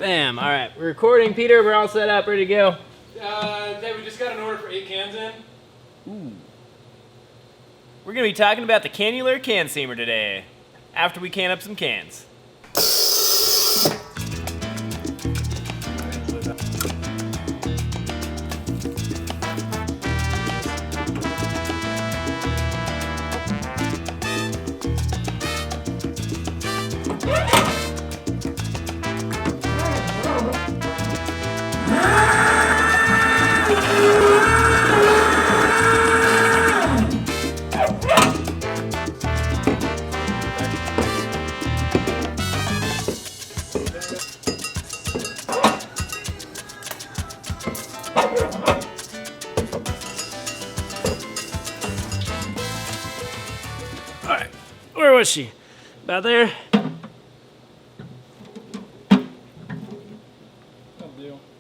Bam. All right, we're recording, Peter. We're all set up, ready to go. Hey, we just got an order for 8 cans in. Ooh. We're gonna be talking about the Cannular can seamer today, after we can up some cans. All right, where was she? About there?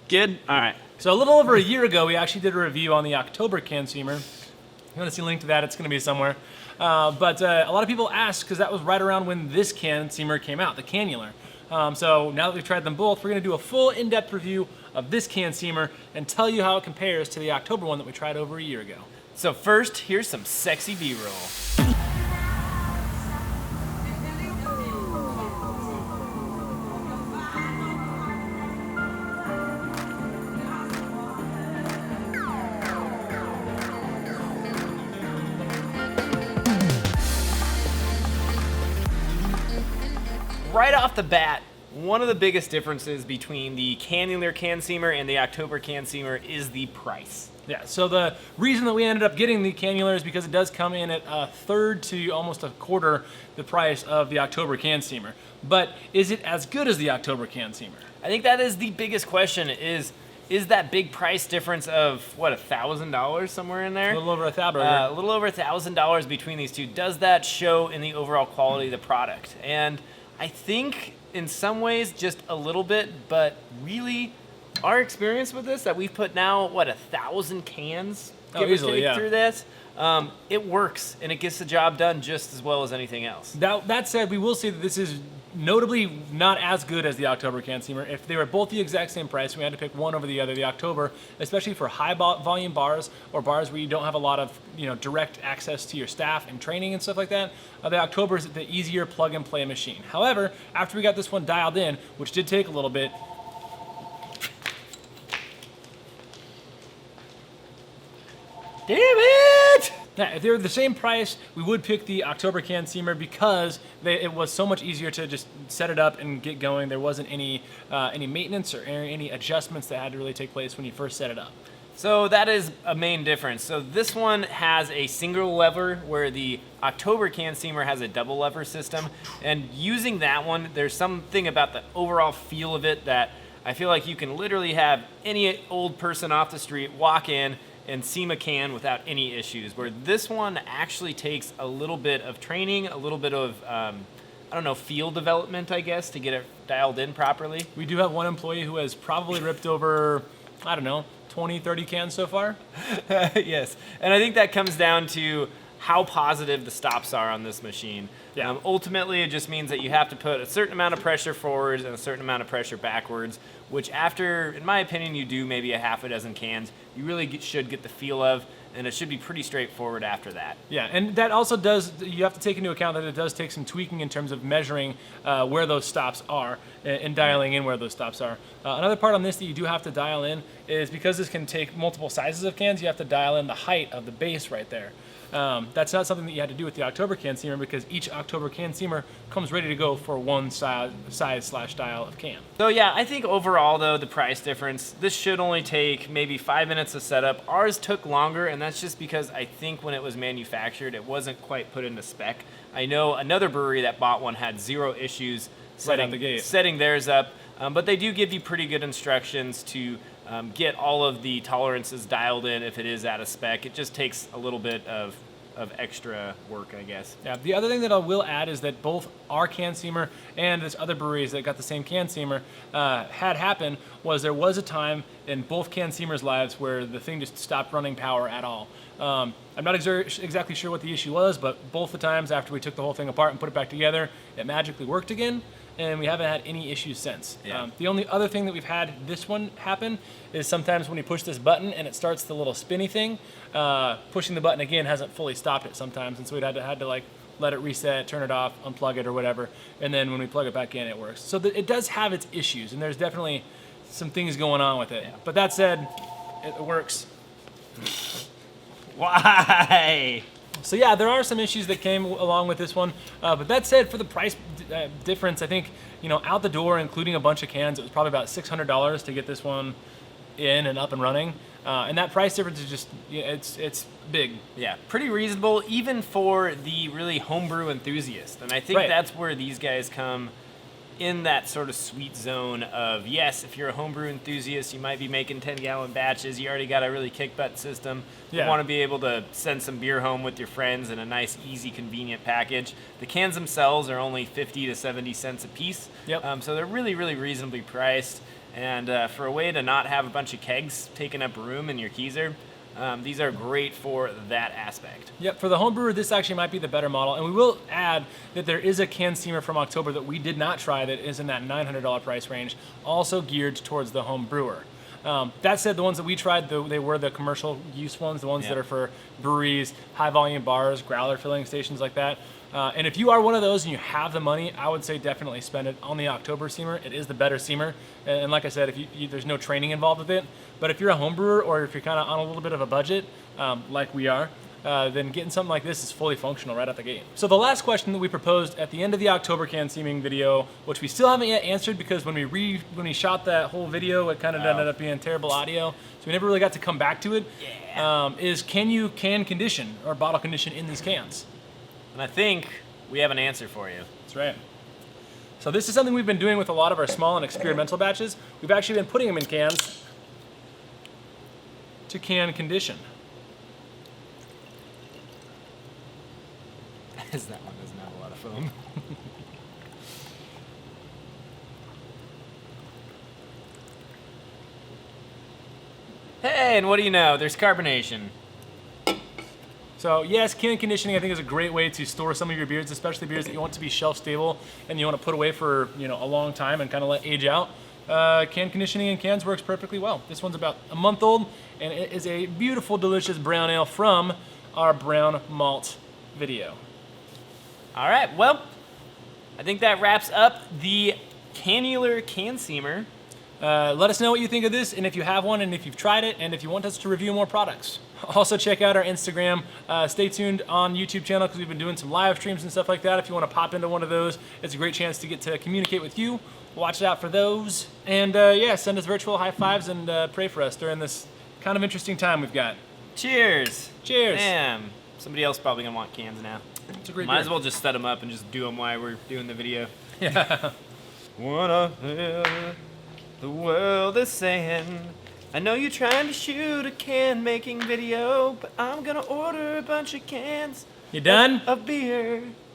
Good? All right. So a little over a year ago, we actually did a review on the Oktober can seamer. If you want to see a link to that, it's going to be somewhere. But a lot of people asked, because that was right around when this can seamer came out, the Cannular. So now that we've tried them both, we're going to do a full in-depth review of this can seamer and tell you how it compares to the Oktober one that we tried over a year ago. So first, here's some sexy B-roll. Right off the bat, one of the biggest differences between the Cannular can seamer and the Oktober can seamer is the price. Yeah, so the reason that we ended up getting the Cannular is because it does come in at a third to almost a quarter the price of the Oktober can seamer. But is it as good as the Oktober can seamer? I think that is the biggest question, is that big price difference of, what, $1,000 somewhere in there? A little over a little over $1,000 between these two. Does that show in the overall quality of the product? And I think in some ways just a little bit, but really our experience with this, that we've put now, what, 1,000 cans give or take through this, it works and it gets the job done just as well as anything else. That said, we will say that this is notably not as good as the Oktober can seamer. If they were both the exact same price, we had to pick one over the other. The Oktober, especially for high volume bars or bars where you don't have a lot of direct access to your staff and training and stuff like that, the Oktober is the easier plug and play machine. However, after we got this one dialed in, which did take a little bit, damn it! yeah, if they were the same price, we would pick the Oktober can seamer because it was so much easier to just set it up and get going. There wasn't any maintenance or any adjustments that had to really take place when you first set it up. So that is a main difference. So this one has a single lever where the Oktober can seamer has a double lever system. And using that one, there's something about the overall feel of it that I feel like you can literally have any old person off the street walk in and seam a can without any issues, where this one actually takes a little bit of training, a little bit of, field development, I guess, to get it dialed in properly. We do have one employee who has probably ripped over, 20, 30 cans so far. Yes, and I think that comes down to how positive the stops are on this machine. Yeah. Ultimately, it just means that you have to put a certain amount of pressure forwards and a certain amount of pressure backwards, which after, in my opinion, you do maybe a half a dozen cans, you really should get the feel of, and it should be pretty straightforward after that. Yeah, and that also you have to take into account that it does take some tweaking in terms of measuring where those stops are and dialing in where those stops are. Another part on this that you do have to dial in is because this can take multiple sizes of cans, you have to dial in the height of the base right there. That's not something that you had to do with the Oktober can seamer because each Oktober can seamer comes ready to go for one size/style of can. So yeah, I think overall though, the price difference, this should only take maybe 5 minutes of setup. Ours took longer, and that's just because I think when it was manufactured, it wasn't quite put into spec. I know another brewery that bought one had zero issues setting theirs up, but they do give you pretty good instructions to get all of the tolerances dialed in if it is out of spec. It just takes a little bit of extra work, I guess. Yeah, the other thing that I will add is that both our can seamer and this other breweries that got the same can seamer had happen was there was a time in both can seamers' lives where the thing just stopped running power at all. I'm not exactly sure what the issue was, but both the times after we took the whole thing apart and put it back together, it magically worked again. and we haven't had any issues since. Yeah. The only other thing that we've had this one happen is sometimes when you push this button and it starts the little spinny thing, pushing the button again hasn't fully stopped it sometimes, and so we'd had to like let it reset, turn it off, unplug it or whatever, and then when we plug it back in, it works. So it does have its issues, and there's definitely some things going on with it. Yeah. But that said, it works. Why? So yeah, there are some issues that came along with this one, but that said, for the price difference, I think, out the door, including a bunch of cans, it was probably about $600 to get this one in and up and running. And that price difference is just, it's big. Yeah, pretty reasonable, even for the really homebrew enthusiast. And I think Right. that's where these guys come in that sort of sweet zone of, yes, if you're a homebrew enthusiast, you might be making 10-gallon batches, you already got a really kick-butt system, you Yeah. want to be able to send some beer home with your friends in a nice, easy, convenient package. The cans themselves are only 50 to 70 cents a piece, Yep. so they're really, really reasonably priced. And for a way to not have a bunch of kegs taking up room in your keezer, these are great for that aspect. Yep, for the home brewer, this actually might be the better model. And we will add that there is a can steamer from Oktober that we did not try that is in that $900 price range, also geared towards the home brewer. That said, the ones that we tried, they were the commercial use ones, the ones that Yeah. are for breweries, high volume bars, growler filling stations like that. And if you are one of those and you have the money, I would say definitely spend it on the Oktober steamer. It is the better steamer. And like I said, if there's no training involved with it. But if you're a home brewer or if you're kind of on a little bit of a budget, like we are, then getting something like this is fully functional right out the gate. So the last question that we proposed at the end of the Oktober can steaming video, which we still haven't yet answered because when we shot that whole video, it kind of ended up being terrible audio, so we never really got to come back to it. Is can you can condition or bottle condition in these cans? And I think we have an answer for you. That's right. So this is something we've been doing with a lot of our small and experimental batches. We've actually been putting them in cans to can condition. Because that one doesn't have a lot of foam. Hey, and what do you know? There's carbonation. So yes, can conditioning I think is a great way to store some of your beers, especially beers that you want to be shelf stable and you want to put away for a long time and kind of let age out. Can conditioning in cans works perfectly well. This one's about a month old, and it is a beautiful, delicious brown ale from our brown malt video. All right, well, I think that wraps up the Cannular can seamer. Let us know what you think of this, and if you have one, and if you've tried it, and if you want us to review more products. Also, check out our Instagram. Stay tuned on YouTube channel because we've been doing some live streams and stuff like that. If you want to pop into one of those, it's a great chance to get to communicate with you. Watch out for those. And yeah, send us virtual high fives and pray for us during this kind of interesting time we've got. Cheers. Cheers. Damn. Somebody else probably going to want cans now. It's a great Might beer. as well just set them up and just do them while we're doing the video. Yeah. What the world is saying. I know you're trying to shoot a can making video, but I'm gonna order a bunch of cans You done? of beer.